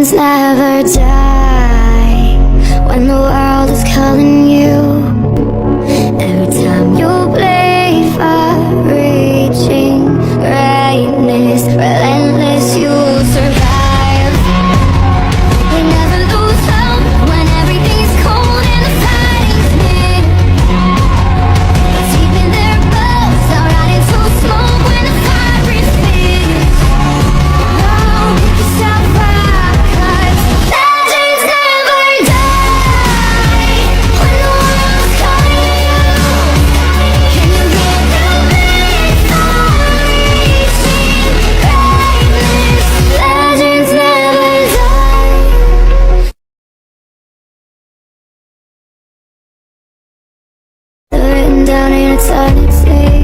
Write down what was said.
Legends never die when the world is calling you. Every time you play far-reaching greatness, relentless, you survive. They never lose hope when everything's cold and the fighting's near. Deep in their bones, they'll rot into smoke when the fire is fierce. Don't pick yourself up, 'cause legends never die when the world's calling you. Can you hear the beat? Far-reaching greatness, legends never die. They're written down in eternity.